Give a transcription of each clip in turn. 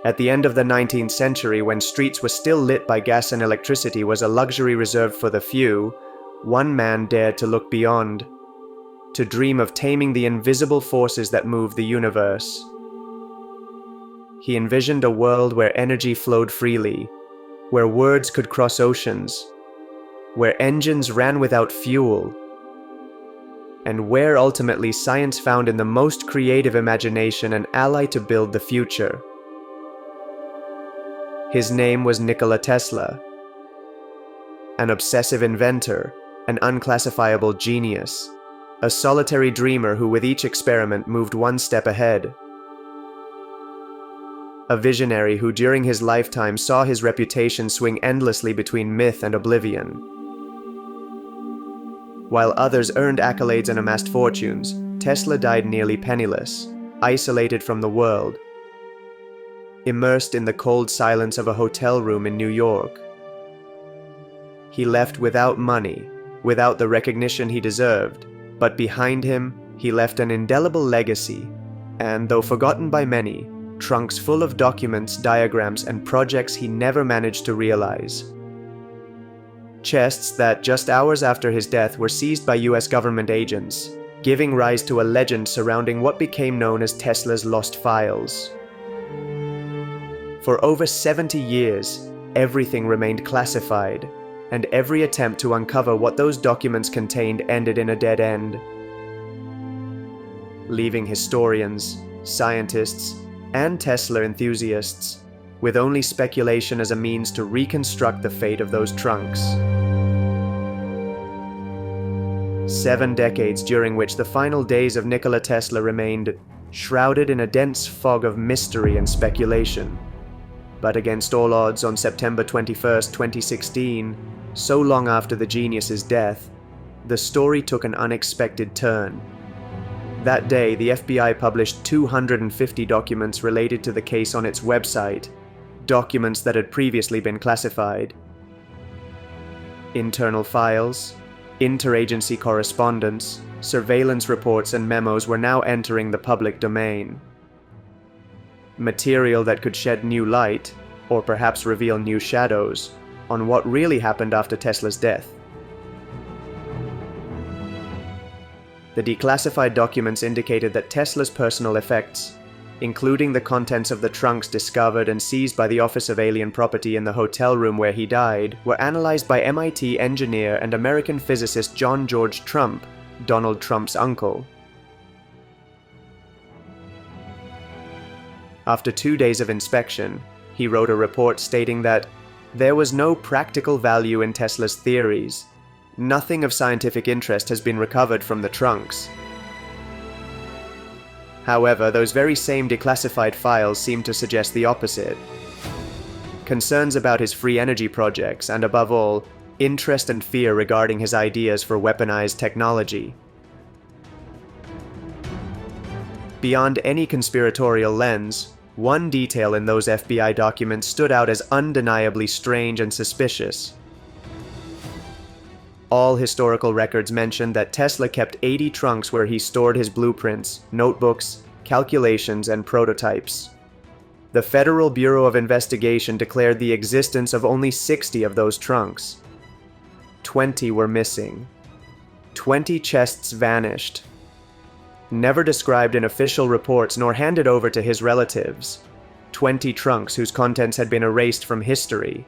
At the end of the 19th century, when streets were still lit by gas and electricity was a luxury reserved for the few, one man dared to look beyond, to dream of taming the invisible forces that move the universe. He envisioned a world where energy flowed freely, where words could cross oceans, where engines ran without fuel, and where ultimately science found in the most creative imagination an ally to build the future. His name was Nikola Tesla, an obsessive inventor, an unclassifiable genius, a solitary dreamer who with each experiment moved one step ahead. A visionary who during his lifetime saw his reputation swing endlessly between myth and oblivion. While others earned accolades and amassed fortunes, Tesla died nearly penniless, isolated from the world, immersed in the cold silence of a hotel room in New York. He left without money, without the recognition he deserved, but behind him, he left an indelible legacy, and, though forgotten by many, trunks full of documents, diagrams, and projects he never managed to realize. Chests that, just hours after his death, were seized by US government agents, giving rise to a legend surrounding what became known as Tesla's Lost Files. For over 70 years, everything remained classified, and every attempt to uncover what those documents contained ended in a dead end, leaving historians, scientists, and Tesla enthusiasts with only speculation as a means to reconstruct the fate of those trunks. 7 decades during which the final days of Nikola Tesla remained shrouded in a dense fog of mystery and speculation. But against all odds, on September 21, 2016, so long after the genius's death, the story took an unexpected turn. That day, the FBI published 250 documents related to the case on its website, documents that had previously been classified. Internal files, interagency correspondence, surveillance reports, and memos were now entering the public domain. Material that could shed new light, or perhaps reveal new shadows, on what really happened after Tesla's death. The declassified documents indicated that Tesla's personal effects, including the contents of the trunks discovered and seized by the Office of Alien Property in the hotel room where he died, were analyzed by MIT engineer and American physicist John George Trump, Donald Trump's uncle. After 2 days of inspection, he wrote a report stating that there was no practical value in Tesla's theories. Nothing of scientific interest has been recovered from the trunks. However, those very same declassified files seem to suggest the opposite. Concerns about his free energy projects, and above all, interest and fear regarding his ideas for weaponized technology. Beyond any conspiratorial lens, one detail in those FBI documents stood out as undeniably strange and suspicious. All historical records mentioned that Tesla kept 80 trunks where he stored his blueprints, notebooks, calculations, and prototypes. The Federal Bureau of Investigation declared the existence of only 60 of those trunks. 20 were missing. 20 chests vanished. Never described in official reports nor handed over to his relatives. 20 trunks whose contents had been erased from history.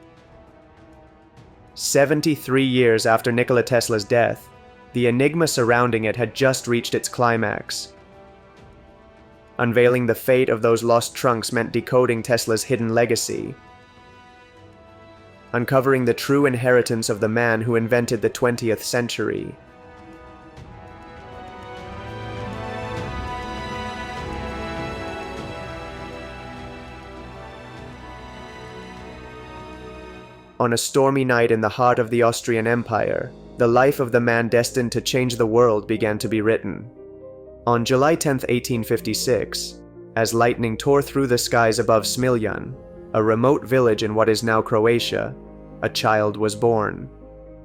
73 years after Nikola Tesla's death, the enigma surrounding it had just reached its climax. Unveiling the fate of those lost trunks meant decoding Tesla's hidden legacy. Uncovering the true inheritance of the man who invented the 20th century. On a stormy night in the heart of the Austrian Empire, the life of the man destined to change the world began to be written. On July 10, 1856, as lightning tore through the skies above Smiljan, a remote village in what is now Croatia, a child was born.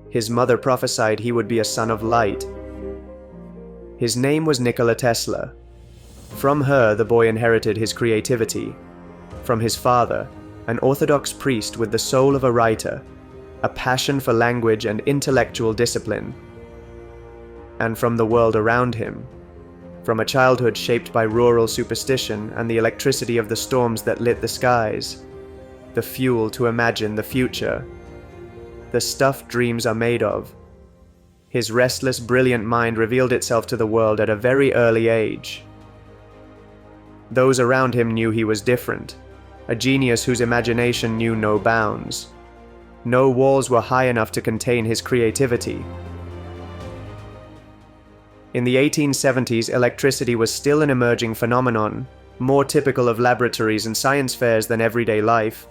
His mother prophesied he would be a son of light. His name was Nikola Tesla. From her, the boy inherited his creativity. From his father, an Orthodox priest with the soul of a writer, a passion for language and intellectual discipline. And from the world around him, from a childhood shaped by rural superstition and the electricity of the storms that lit the skies, the fuel to imagine the future, the stuff dreams are made of. His restless, brilliant mind revealed itself to the world at a very early age. Those around him knew he was different, a genius whose imagination knew no bounds. No walls were high enough to contain his creativity. In the 1870s, electricity was still an emerging phenomenon, more typical of laboratories and science fairs than everyday life.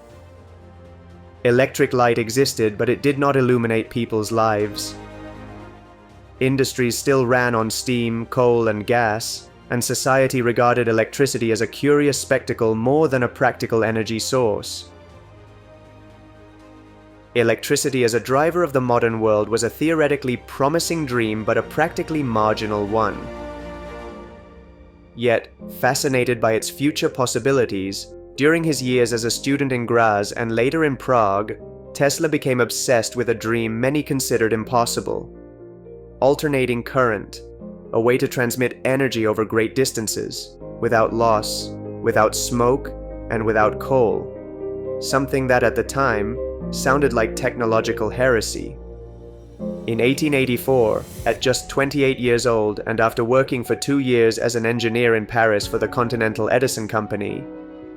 Electric light existed, but it did not illuminate people's lives. Industries still ran on steam, coal, and gas, and society regarded electricity as a curious spectacle more than a practical energy source. Electricity as a driver of the modern world was a theoretically promising dream, but a practically marginal one. Yet, fascinated by its future possibilities, during his years as a student in Graz and later in Prague, Tesla became obsessed with a dream many considered impossible: alternating current, a way to transmit energy over great distances, without loss, without smoke, and without coal. Something that at the time sounded like technological heresy. In 1884, at just 28 years old and after working for 2 years as an engineer in Paris for the Continental Edison Company,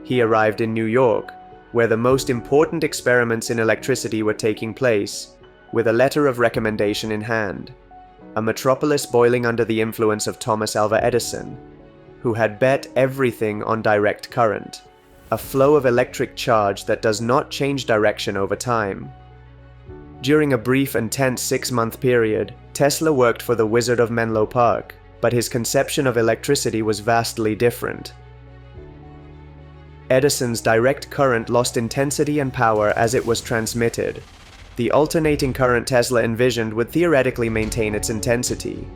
he arrived in New York, where the most important experiments in electricity were taking place, with a letter of recommendation in hand. A metropolis boiling under the influence of Thomas Alva Edison, who had bet everything on direct current, a flow of electric charge that does not change direction over time. During a brief and tense 6-month period, Tesla worked for the Wizard of Menlo Park, but his conception of electricity was vastly different. Edison's direct current lost intensity and power as it was transmitted. The alternating current Tesla envisioned would theoretically maintain its intensity.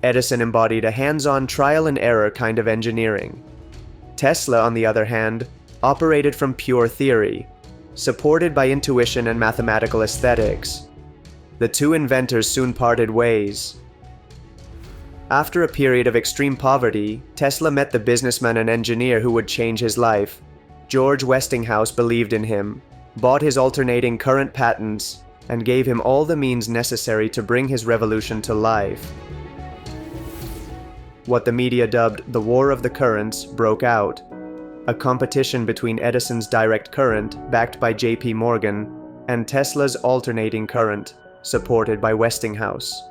Edison embodied a hands-on trial-and-error kind of engineering. Tesla, on the other hand, operated from pure theory, supported by intuition and mathematical aesthetics. The two inventors soon parted ways. After a period of extreme poverty, Tesla met the businessman and engineer who would change his life. George Westinghouse believed in him, bought his alternating current patents, and gave him all the means necessary to bring his revolution to life. What the media dubbed the War of the Currents broke out, a competition between Edison's direct current, backed by J.P. Morgan, and Tesla's alternating current, supported by Westinghouse.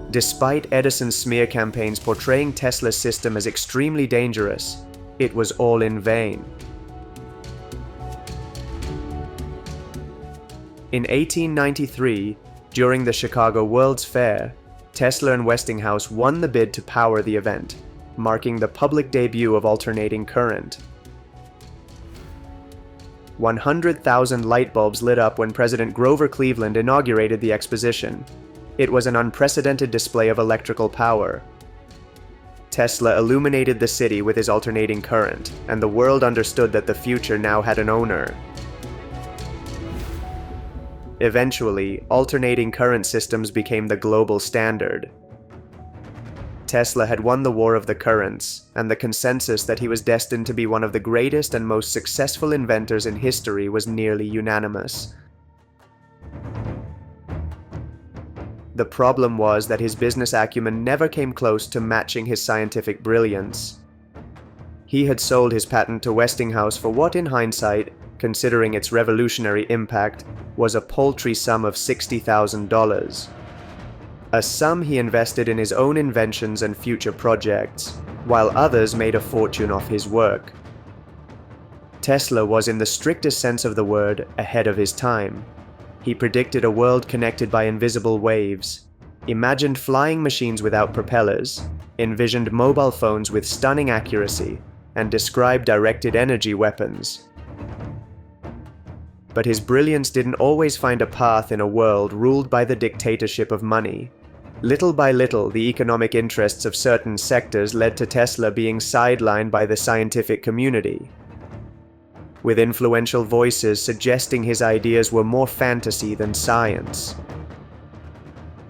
Despite Edison's smear campaigns portraying Tesla's system as extremely dangerous, it was all in vain. In 1893, during the Chicago World's Fair, Tesla and Westinghouse won the bid to power the event, marking the public debut of alternating current. 100,000 light bulbs lit up when President Grover Cleveland inaugurated the exposition. It was an unprecedented display of electrical power. Tesla illuminated the city with his alternating current, and the world understood that the future now had an owner. Eventually, alternating current systems became the global standard. Tesla had won the War of the Currents, and the consensus that he was destined to be one of the greatest and most successful inventors in history was nearly unanimous. The problem was that his business acumen never came close to matching his scientific brilliance. He had sold his patent to Westinghouse for what, in hindsight, considering its revolutionary impact, was a paltry sum of $60,000. A sum he invested in his own inventions and future projects, while others made a fortune off his work. Tesla was, in the strictest sense of the word, ahead of his time. He predicted a world connected by invisible waves, imagined flying machines without propellers, envisioned mobile phones with stunning accuracy, and described directed energy weapons. But his brilliance didn't always find a path in a world ruled by the dictatorship of money. Little by little, the economic interests of certain sectors led to Tesla being sidelined by the scientific community, with influential voices suggesting his ideas were more fantasy than science.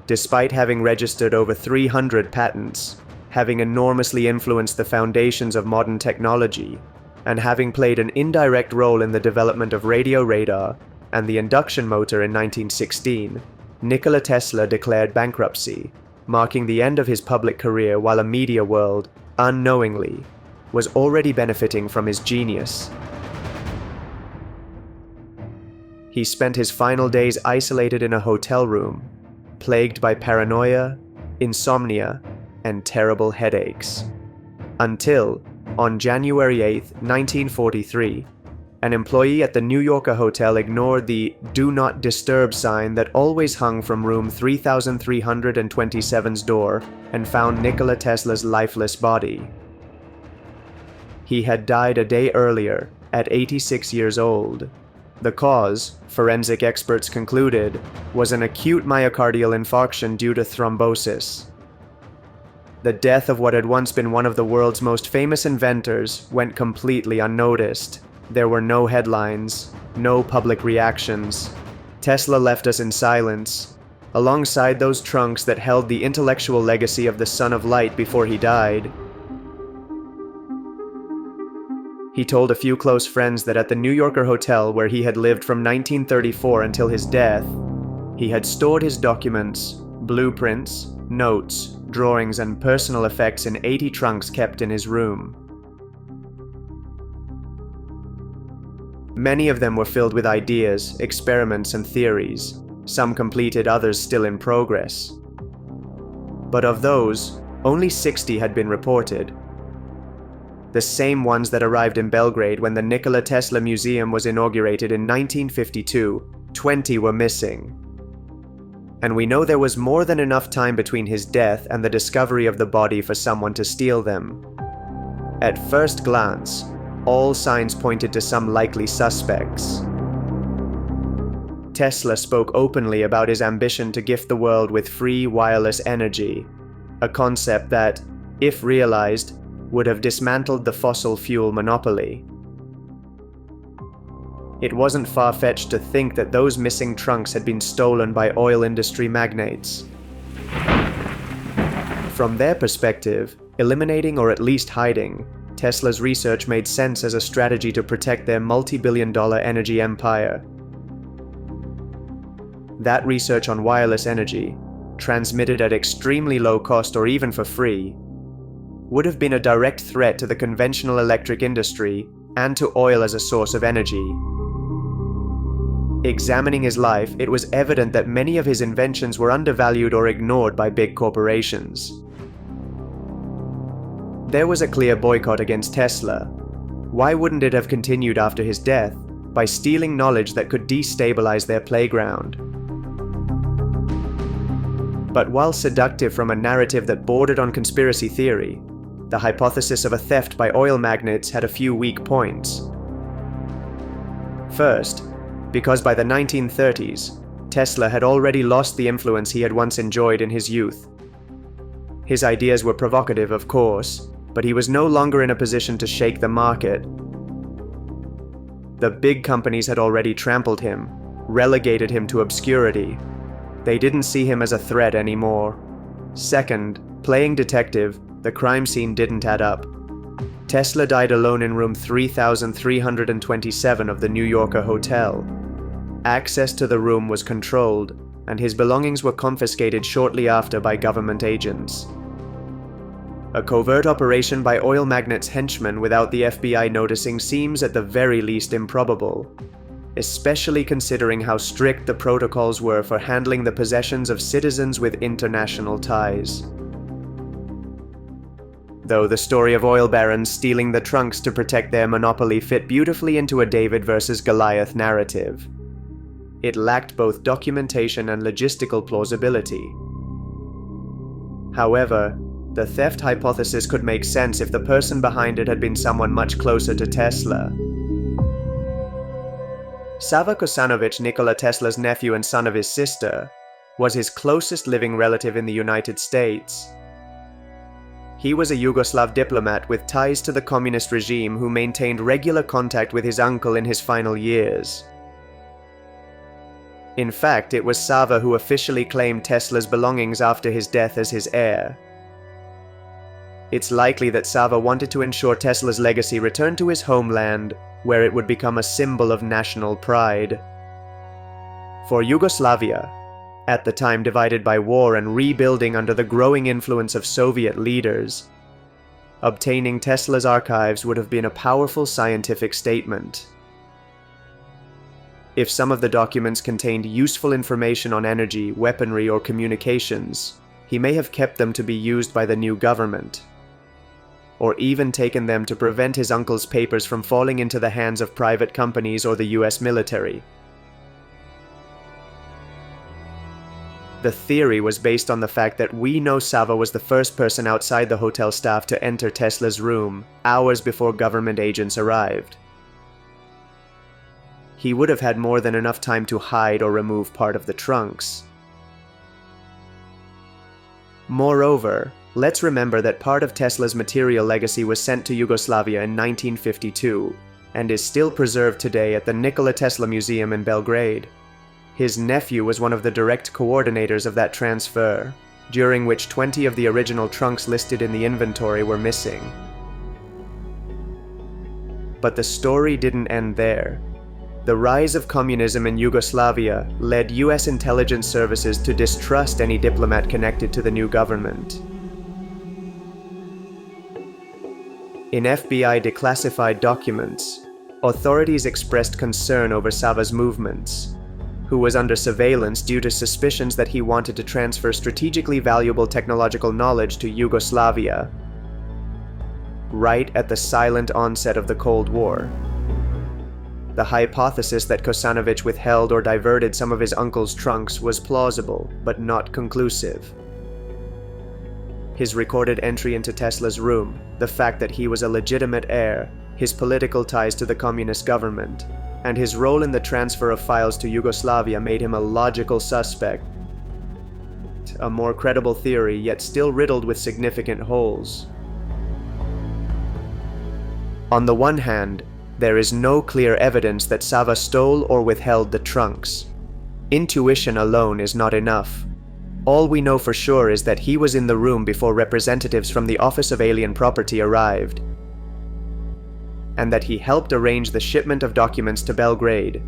Despite having registered over 300 patents, having enormously influenced the foundations of modern technology, and having played an indirect role in the development of radio radar and the induction motor in 1916, Nikola Tesla declared bankruptcy, marking the end of his public career while a media world, unknowingly, was already benefiting from his genius. He spent his final days isolated in a hotel room, plagued by paranoia, insomnia, and terrible headaches. Until, on January 8, 1943, an employee at the New Yorker hotel ignored the "Do Not Disturb" sign that always hung from room 3327's door and found Nikola Tesla's lifeless body. He had died a day earlier, at 86 years old. The cause, forensic experts concluded, was an acute myocardial infarction due to thrombosis. The death of what had once been one of the world's most famous inventors went completely unnoticed. There were no headlines, no public reactions. Tesla left us in silence, alongside those trunks that held the intellectual legacy of the Son of Light before he died. He told a few close friends that at the New Yorker hotel where he had lived from 1934 until his death, he had stored his documents, blueprints, notes, drawings, and personal effects in 80 trunks kept in his room. Many of them were filled with ideas, experiments, and theories, some completed, others still in progress. But of those, only 60 had been reported. The same ones that arrived in Belgrade when the Nikola Tesla Museum was inaugurated in 1952, 20 were missing. And we know there was more than enough time between his death and the discovery of the body for someone to steal them. At first glance, all signs pointed to some likely suspects. Tesla spoke openly about his ambition to gift the world with free wireless energy, a concept that, if realized, would have dismantled the fossil fuel monopoly. It wasn't far-fetched to think that those missing trunks had been stolen by oil industry magnates. From their perspective, eliminating or at least hiding Tesla's research made sense as a strategy to protect their multi-billion-dollar energy empire. That research on wireless energy, transmitted at extremely low cost or even for free, would have been a direct threat to the conventional electric industry and to oil as a source of energy. Examining his life, it was evident that many of his inventions were undervalued or ignored by big corporations. There was a clear boycott against Tesla. Why wouldn't it have continued after his death, by stealing knowledge that could destabilize their playground? But while seductive from a narrative that bordered on conspiracy theory, the hypothesis of a theft by oil magnates had a few weak points. First, because by the 1930s, Tesla had already lost the influence he had once enjoyed in his youth. His ideas were provocative, of course, but he was no longer in a position to shake the market. The big companies had already trampled him, relegated him to obscurity. They didn't see him as a threat anymore. Second, playing detective, the crime scene didn't add up. Tesla died alone in room 3327 of the New Yorker hotel. Access to the room was controlled, and his belongings were confiscated shortly after by government agents. A covert operation by oil magnates' henchmen without the FBI noticing seems at the very least improbable, especially considering how strict the protocols were for handling the possessions of citizens with international ties. Though the story of oil barons stealing the trunks to protect their monopoly fit beautifully into a David versus Goliath narrative, it lacked both documentation and logistical plausibility. However, the theft hypothesis could make sense if the person behind it had been someone much closer to Tesla. Sava Kosanovic, Nikola Tesla's nephew and son of his sister, was his closest living relative in the United States. He was a Yugoslav diplomat with ties to the communist regime who maintained regular contact with his uncle in his final years. In fact, it was Sava who officially claimed Tesla's belongings after his death as his heir. It's likely that Sava wanted to ensure Tesla's legacy returned to his homeland, where it would become a symbol of national pride. For Yugoslavia, at the time divided by war and rebuilding under the growing influence of Soviet leaders, obtaining Tesla's archives would have been a powerful scientific statement. If some of the documents contained useful information on energy, weaponry, or communications, he may have kept them to be used by the new government, or even taken them to prevent his uncle's papers from falling into the hands of private companies or the US military. The theory was based on the fact that we know Sava was the first person outside the hotel staff to enter Tesla's room hours before government agents arrived. He would have had more than enough time to hide or remove part of the trunks. Moreover, let's remember that part of Tesla's material legacy was sent to Yugoslavia in 1952 and is still preserved today at the Nikola Tesla Museum in Belgrade. His nephew was one of the direct coordinators of that transfer, during which 20 of the original trunks listed in the inventory were missing. But the story didn't end there. The rise of communism in Yugoslavia led US intelligence services to distrust any diplomat connected to the new government. In FBI declassified documents, authorities expressed concern over Sava's movements, who was under surveillance due to suspicions that he wanted to transfer strategically valuable technological knowledge to Yugoslavia, right at the silent onset of the Cold War. The hypothesis that Kosanovic withheld or diverted some of his uncle's trunks was plausible, but not conclusive. His recorded entry into Tesla's room, the fact that he was a legitimate heir, his political ties to the communist government, and his role in the transfer of files to Yugoslavia made him a logical suspect. A more credible theory, yet still riddled with significant holes. On the one hand, there is no clear evidence that Sava stole or withheld the trunks. Intuition alone is not enough. All we know for sure is that he was in the room before representatives from the Office of Alien Property arrived, and that he helped arrange the shipment of documents to Belgrade.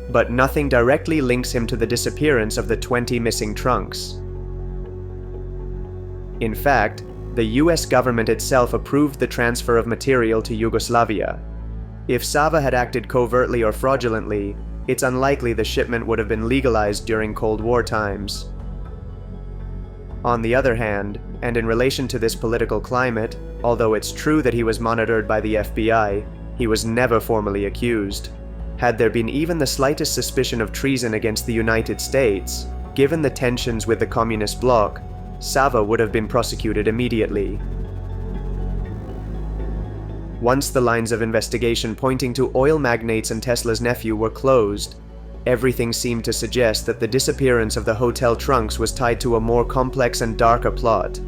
But nothing directly links him to the disappearance of the 20 missing trunks. In fact, the US government itself approved the transfer of material to Yugoslavia. If Sava had acted covertly or fraudulently, it's unlikely the shipment would have been legalized during Cold War times. On the other hand, and in relation to this political climate, although it's true that he was monitored by the FBI, he was never formally accused. Had there been even the slightest suspicion of treason against the United States, given the tensions with the communist bloc, Sava would have been prosecuted immediately. Once the lines of investigation pointing to oil magnates and Tesla's nephew were closed, everything seemed to suggest that the disappearance of the hotel trunks was tied to a more complex and darker plot.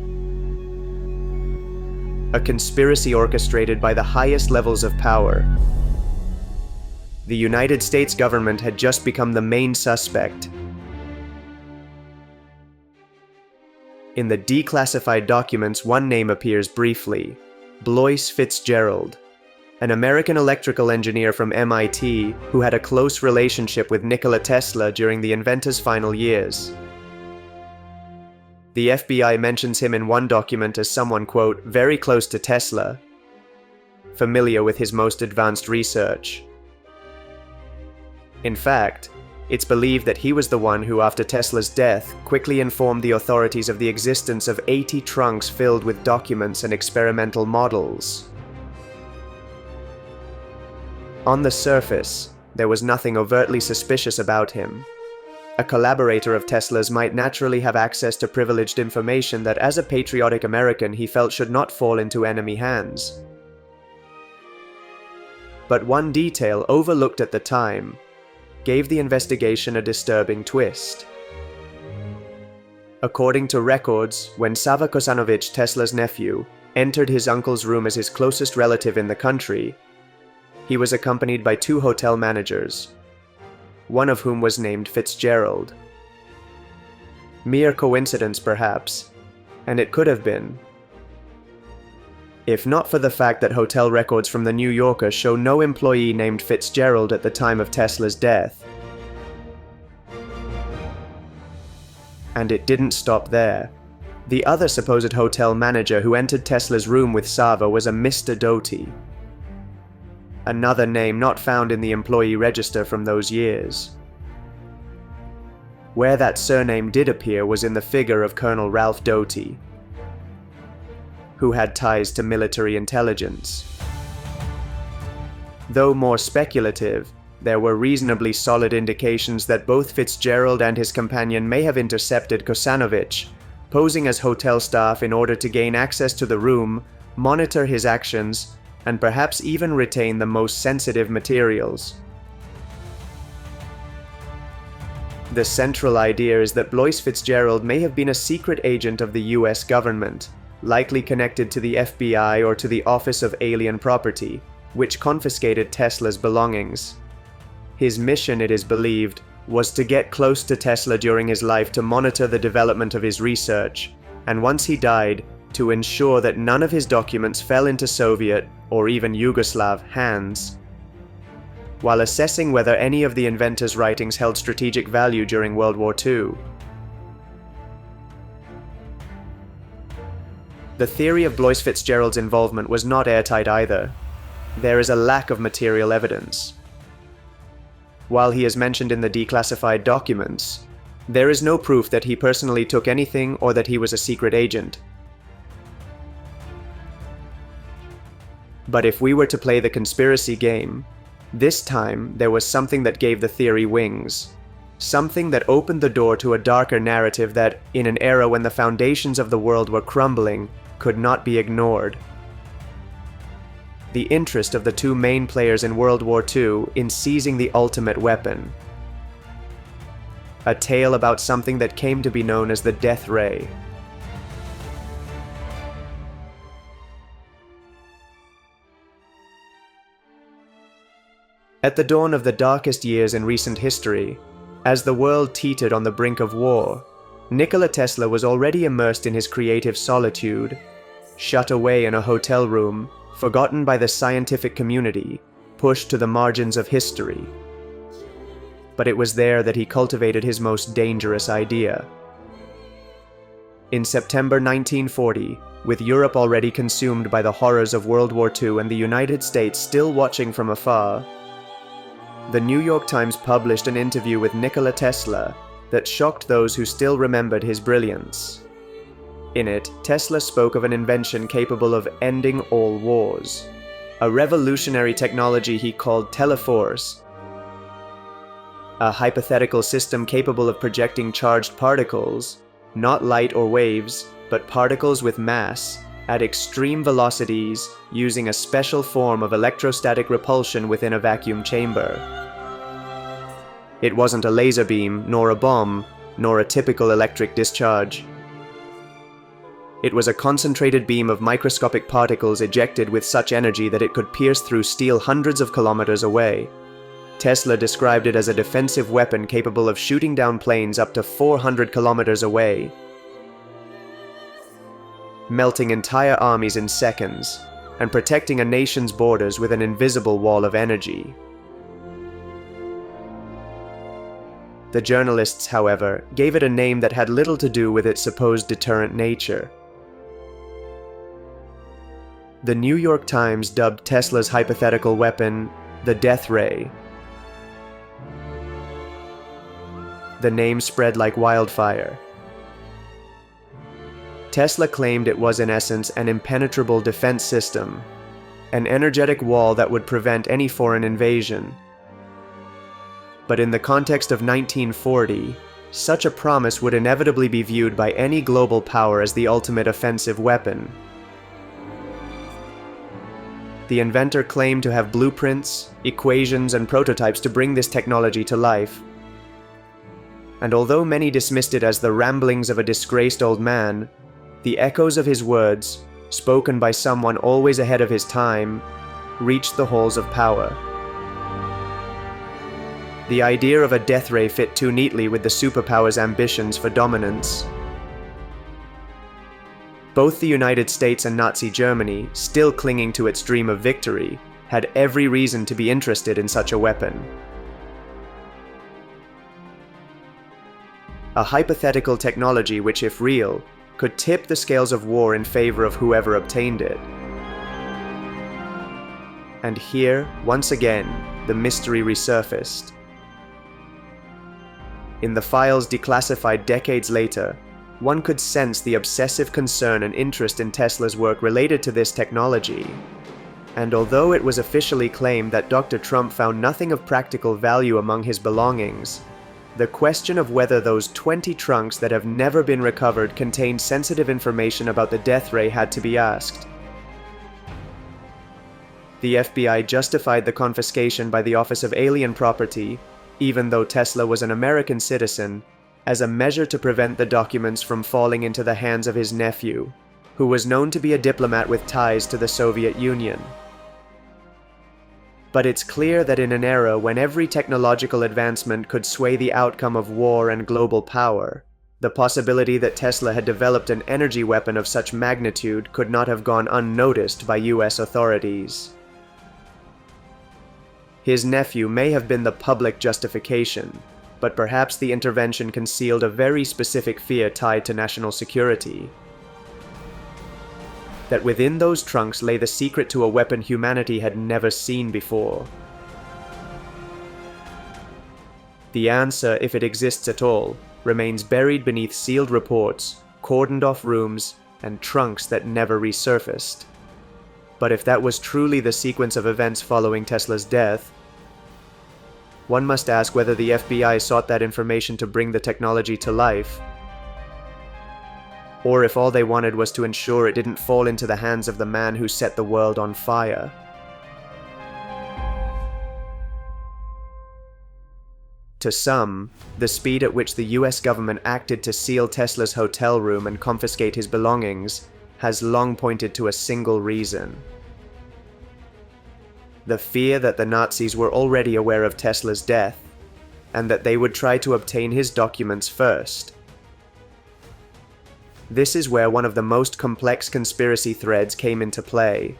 A conspiracy orchestrated by the highest levels of power. The United States government had just become the main suspect. In the declassified documents, one name appears briefly: Blois Fitzgerald, an American electrical engineer from MIT who had a close relationship with Nikola Tesla during the inventor's final years. The FBI mentions him in one document as someone, quote, very close to Tesla, familiar with his most advanced research. In fact, it's believed that he was the one who, after Tesla's death, quickly informed the authorities of the existence of 80 trunks filled with documents and experimental models. On the surface, there was nothing overtly suspicious about him. A collaborator of Tesla's might naturally have access to privileged information that, as a patriotic American, he felt should not fall into enemy hands. But one detail overlooked at the time gave the investigation a disturbing twist. According to records, when Sava Kosanovich, Tesla's nephew, entered his uncle's room as his closest relative in the country, he was accompanied by 2 hotel managers, one of whom was named Fitzgerald. Mere coincidence, perhaps, and it could have been, if not for the fact that hotel records from the New Yorker show no employee named Fitzgerald at the time of Tesla's death. And it didn't stop there. The other supposed hotel manager who entered Tesla's room with Sava was a Mr. Doty, another name not found in the employee register from those years. Where that surname did appear was in the figure of Colonel Ralph Doty, who had ties to military intelligence. Though more speculative, there were reasonably solid indications that both Fitzgerald and his companion may have intercepted Kosanovich, posing as hotel staff in order to gain access to the room, monitor his actions, and perhaps even retain the most sensitive materials. The central idea is that Blois Fitzgerald may have been a secret agent of the US government, likely connected to the FBI or to the Office of Alien Property, which confiscated Tesla's belongings. His mission, it is believed, was to get close to Tesla during his life to monitor the development of his research, and once he died, to ensure that none of his documents fell into Soviet or even Yugoslav hands. While assessing whether any of the inventor's writings held strategic value during World War II. The theory of Blois Fitzgerald's involvement was not airtight either. There is a lack of material evidence. While he is mentioned in the declassified documents, there is no proof that he personally took anything or that he was a secret agent. But if we were to play the conspiracy game, this time there was something that gave the theory wings. Something that opened the door to a darker narrative that, in an era when the foundations of the world were crumbling, could not be ignored. The interest of the 2 main players in World War II in seizing the ultimate weapon. A tale about something that came to be known as the Death Ray. At the dawn of the darkest years in recent history, as the world teetered on the brink of war, Nikola Tesla was already immersed in his creative solitude, shut away in a hotel room, forgotten by the scientific community, pushed to the margins of history. But it was there that he cultivated his most dangerous idea. In September 1940, with Europe already consumed by the horrors of World War II and the United States still watching from afar, the New York Times published an interview with Nikola Tesla that shocked those who still remembered his brilliance. In it, Tesla spoke of an invention capable of ending all wars, a revolutionary technology he called teleforce, a hypothetical system capable of projecting charged particles, not light or waves, but particles with mass, at extreme velocities using a special form of electrostatic repulsion within a vacuum chamber. It wasn't a laser beam, nor a bomb, nor a typical electric discharge. It was a concentrated beam of microscopic particles ejected with such energy that it could pierce through steel hundreds of kilometers away. Tesla described it as a defensive weapon capable of shooting down planes up to 400 kilometers away, melting entire armies in seconds, and protecting a nation's borders with an invisible wall of energy. The journalists, however, gave it a name that had little to do with its supposed deterrent nature. The New York Times dubbed Tesla's hypothetical weapon the Death Ray. The name spread like wildfire. Tesla claimed it was in essence an impenetrable defense system, an energetic wall that would prevent any foreign invasion. But in the context of 1940, such a promise would inevitably be viewed by any global power as the ultimate offensive weapon. The inventor claimed to have blueprints, equations, and prototypes to bring this technology to life. and although many dismissed it as the ramblings of a disgraced old man, the echoes of his words, spoken by someone always ahead of his time, reached the halls of power. The idea of a death ray fit too neatly with the superpower's ambitions for dominance. Both the United States and Nazi Germany, still clinging to its dream of victory, had every reason to be interested in such a weapon. A hypothetical technology which, if real, could tip the scales of war in favor of whoever obtained it. And here, once again, the mystery resurfaced. In the files declassified decades later, one could sense the obsessive concern and interest in Tesla's work related to this technology. And although it was officially claimed that Dr. Trump found nothing of practical value among his belongings, the question of whether those 20 trunks that have never been recovered contained sensitive information about the death ray had to be asked. The FBI justified the confiscation by the Office of Alien Property, even though Tesla was an American citizen, as a measure to prevent the documents from falling into the hands of his nephew, who was known to be a diplomat with ties to the Soviet Union. But it's clear that in an era when every technological advancement could sway the outcome of war and global power, the possibility that Tesla had developed an energy weapon of such magnitude could not have gone unnoticed by US authorities. His nephew may have been the public justification, but perhaps the intervention concealed a very specific fear tied to national security. That within those trunks lay the secret to a weapon humanity had never seen before. The answer, if it exists at all, remains buried beneath sealed reports, cordoned-off rooms, and trunks that never resurfaced. But if that was truly the sequence of events following Tesla's death, one must ask whether the FBI sought that information to bring the technology to life, or if all they wanted was to ensure it didn't fall into the hands of the man who set the world on fire. To some, the speed at which the US government acted to seal Tesla's hotel room and confiscate his belongings has long pointed to a single reason: the fear that the Nazis were already aware of Tesla's death, and that they would try to obtain his documents first. This is where one of the most complex conspiracy threads came into play: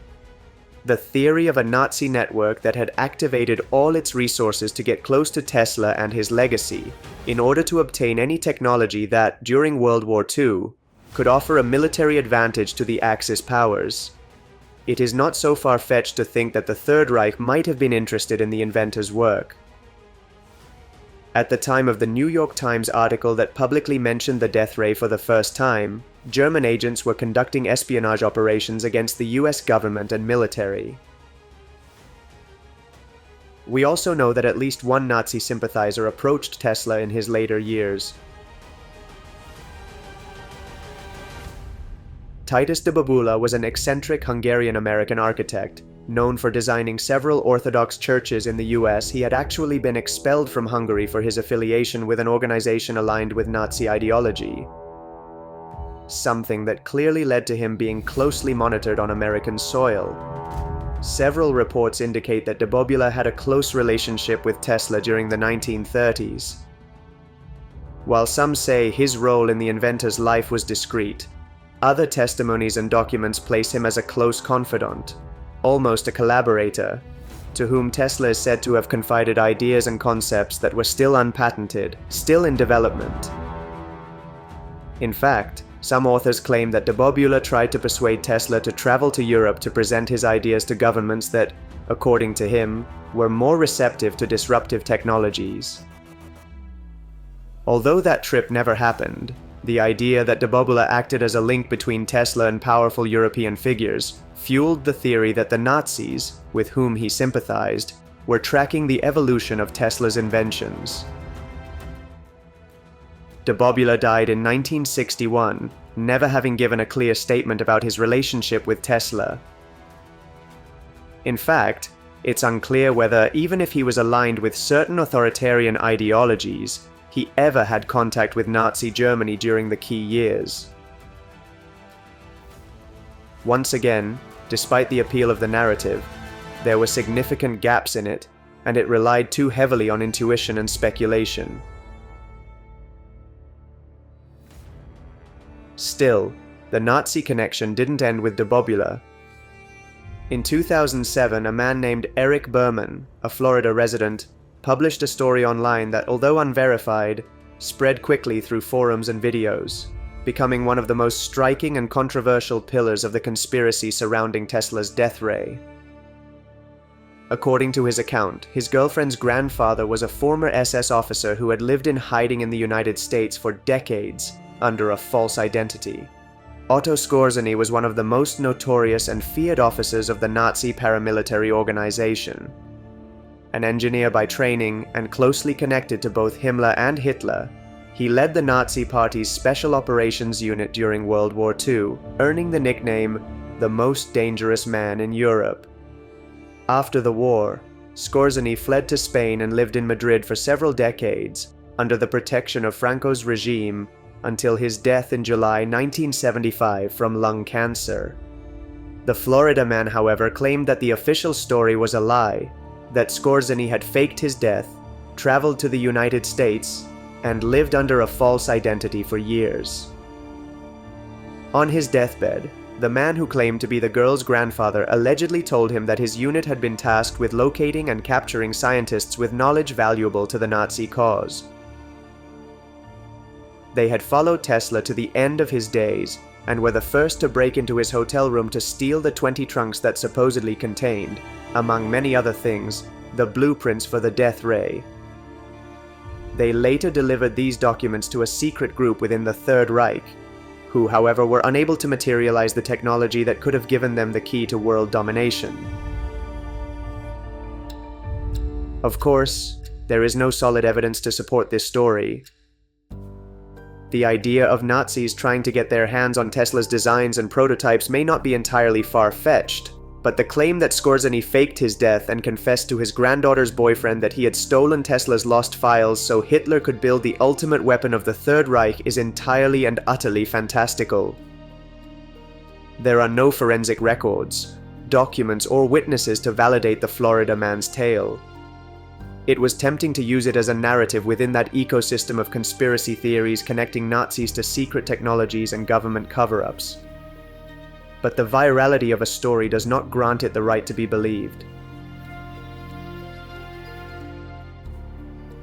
the theory of a Nazi network that had activated all its resources to get close to Tesla and his legacy, in order to obtain any technology that, during World War II, could offer a military advantage to the Axis powers. It is not so far-fetched to think that the Third Reich might have been interested in the inventor's work. At the time of the New York Times article that publicly mentioned the death ray for the first time, German agents were conducting espionage operations against the US government and military. We also know that at least one Nazi sympathizer approached Tesla in his later years. Titus de Bobula was an eccentric Hungarian-American architect. Known for designing several Orthodox churches in the US, he had actually been expelled from Hungary for his affiliation with an organization aligned with Nazi ideology. Something that clearly led to him being closely monitored on American soil. Several reports indicate that de Bobula had a close relationship with Tesla during the 1930s. While some say his role in the inventor's life was discreet, other testimonies and documents place him as a close confidant, almost a collaborator, to whom Tesla is said to have confided ideas and concepts that were still unpatented, still in development. In fact, some authors claim that de Bobula tried to persuade Tesla to travel to Europe to present his ideas to governments that, according to him, were more receptive to disruptive technologies. Although that trip never happened, the idea that de Bobula acted as a link between Tesla and powerful European figures fueled the theory that the Nazis, with whom he sympathized, were tracking the evolution of Tesla's inventions. De Bobula died in 1961, never having given a clear statement about his relationship with Tesla. In fact, it's unclear whether, even if he was aligned with certain authoritarian ideologies, he ever had contact with Nazi Germany during the key years. Once again, despite the appeal of the narrative, there were significant gaps in it, and it relied too heavily on intuition and speculation. Still, the Nazi connection didn't end with de Bobula. In 2007, a man named Eric Berman, a Florida resident, published a story online that, although unverified, spread quickly through forums and videos, becoming one of the most striking and controversial pillars of the conspiracy surrounding Tesla's death ray. According to his account, his girlfriend's grandfather was a former SS officer who had lived in hiding in the United States for decades under a false identity. Otto Skorzeny was one of the most notorious and feared officers of the Nazi paramilitary organization. An engineer by training and closely connected to both Himmler and Hitler, he led the Nazi Party's Special Operations Unit during World War II, earning the nickname the most dangerous man in Europe. After the war, Skorzeny fled to Spain and lived in Madrid for several decades, under the protection of Franco's regime, until his death in July 1975 from lung cancer. The Florida man, however, claimed that the official story was a lie, that Skorzeny had faked his death, traveled to the United States, and lived under a false identity for years. On his deathbed, the man who claimed to be the girl's grandfather allegedly told him that his unit had been tasked with locating and capturing scientists with knowledge valuable to the Nazi cause. They had followed Tesla to the end of his days and were the first to break into his hotel room to steal the 20 trunks that supposedly contained, among many other things, the blueprints for the death ray. They later delivered these documents to a secret group within the Third Reich, who, however, were unable to materialize the technology that could have given them the key to world domination. Of course, there is no solid evidence to support this story. The idea of Nazis trying to get their hands on Tesla's designs and prototypes may not be entirely far-fetched, but the claim that Skorzeny faked his death and confessed to his granddaughter's boyfriend that he had stolen Tesla's lost files so Hitler could build the ultimate weapon of the Third Reich is entirely and utterly fantastical. There are no forensic records, documents, or witnesses to validate the Florida man's tale. It was tempting to use it as a narrative within that ecosystem of conspiracy theories connecting Nazis to secret technologies and government cover-ups. But the virality of a story does not grant it the right to be believed.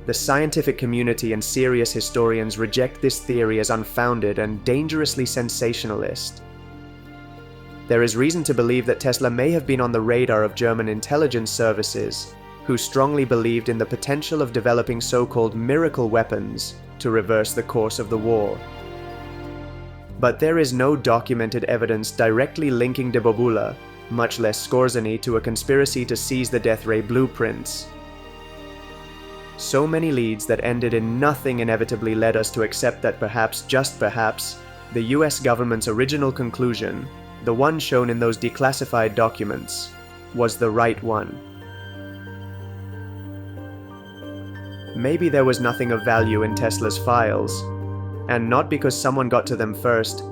The scientific community and serious historians reject this theory as unfounded and dangerously sensationalist. There is reason to believe that Tesla may have been on the radar of German intelligence services, who strongly believed in the potential of developing so-called miracle weapons to reverse the course of the war. But there is no documented evidence directly linking de Bobula, much less Skorzeny, to a conspiracy to seize the death ray blueprints. So many leads that ended in nothing inevitably led us to accept that perhaps, just perhaps, the US government's original conclusion, the one shown in those declassified documents, was the right one. Maybe there was nothing of value in Tesla's files, and not because someone got to them first,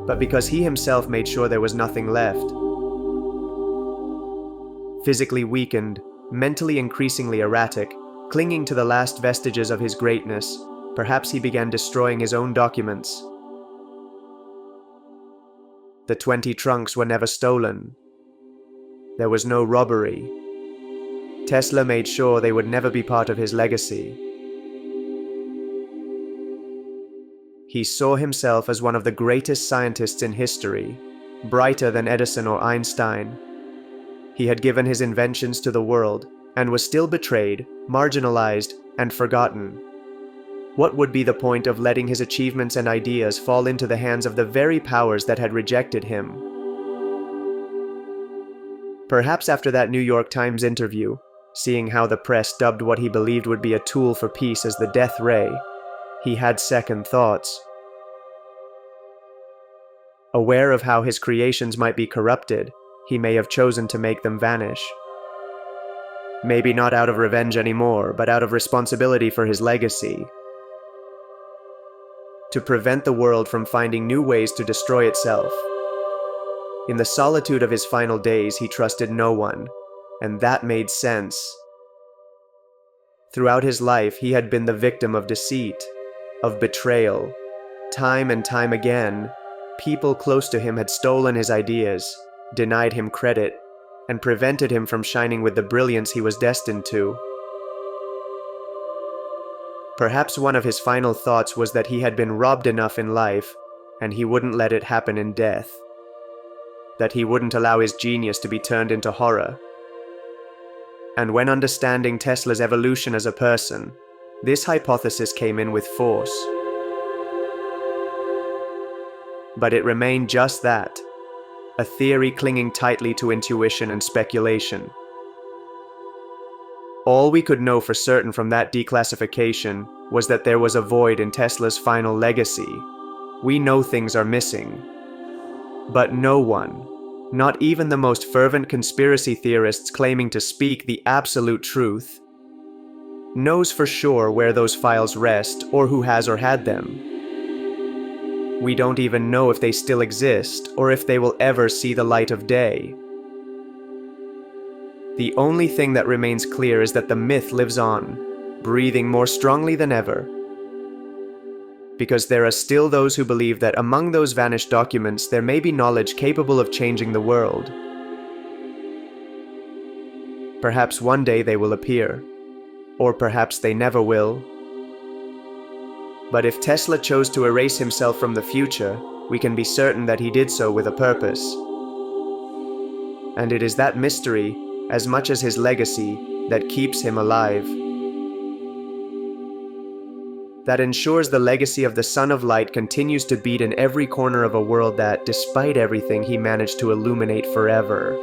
but because he himself made sure there was nothing left. Physically weakened, mentally increasingly erratic, clinging to the last vestiges of his greatness, perhaps he began destroying his own documents. The 20 trunks were never stolen. There was no robbery. Tesla made sure they would never be part of his legacy. He saw himself as one of the greatest scientists in history, brighter than Edison or Einstein. He had given his inventions to the world, and was still betrayed, marginalized, and forgotten. What would be the point of letting his achievements and ideas fall into the hands of the very powers that had rejected him? Perhaps after that New York Times interview, seeing how the press dubbed what he believed would be a tool for peace as the death ray, he had second thoughts. Aware of how his creations might be corrupted, he may have chosen to make them vanish. Maybe not out of revenge anymore, but out of responsibility for his legacy. To prevent the world from finding new ways to destroy itself. In the solitude of his final days, he trusted no one, and that made sense. Throughout his life, he had been the victim of deceit, of betrayal. Time and time again, people close to him had stolen his ideas, denied him credit, and prevented him from shining with the brilliance he was destined to. Perhaps one of his final thoughts was that he had been robbed enough in life, and he wouldn't let it happen in death. That he wouldn't allow his genius to be turned into horror. And when understanding Tesla's evolution as a person, this hypothesis came in with force. But it remained just that, a theory clinging tightly to intuition and speculation. All we could know for certain from that declassification was that there was a void in Tesla's final legacy. We know things are missing. But no one, not even the most fervent conspiracy theorists claiming to speak the absolute truth, knows for sure where those files rest or who has or had them. We don't even know if they still exist or if they will ever see the light of day. The only thing that remains clear is that the myth lives on, breathing more strongly than ever. Because there are still those who believe that among those vanished documents there may be knowledge capable of changing the world. Perhaps one day they will appear, or perhaps they never will. But if Tesla chose to erase himself from the future, we can be certain that he did so with a purpose. And it is that mystery, as much as his legacy, that keeps him alive. That ensures the legacy of the Son of Light continues to beat in every corner of a world that, despite everything, he managed to illuminate forever.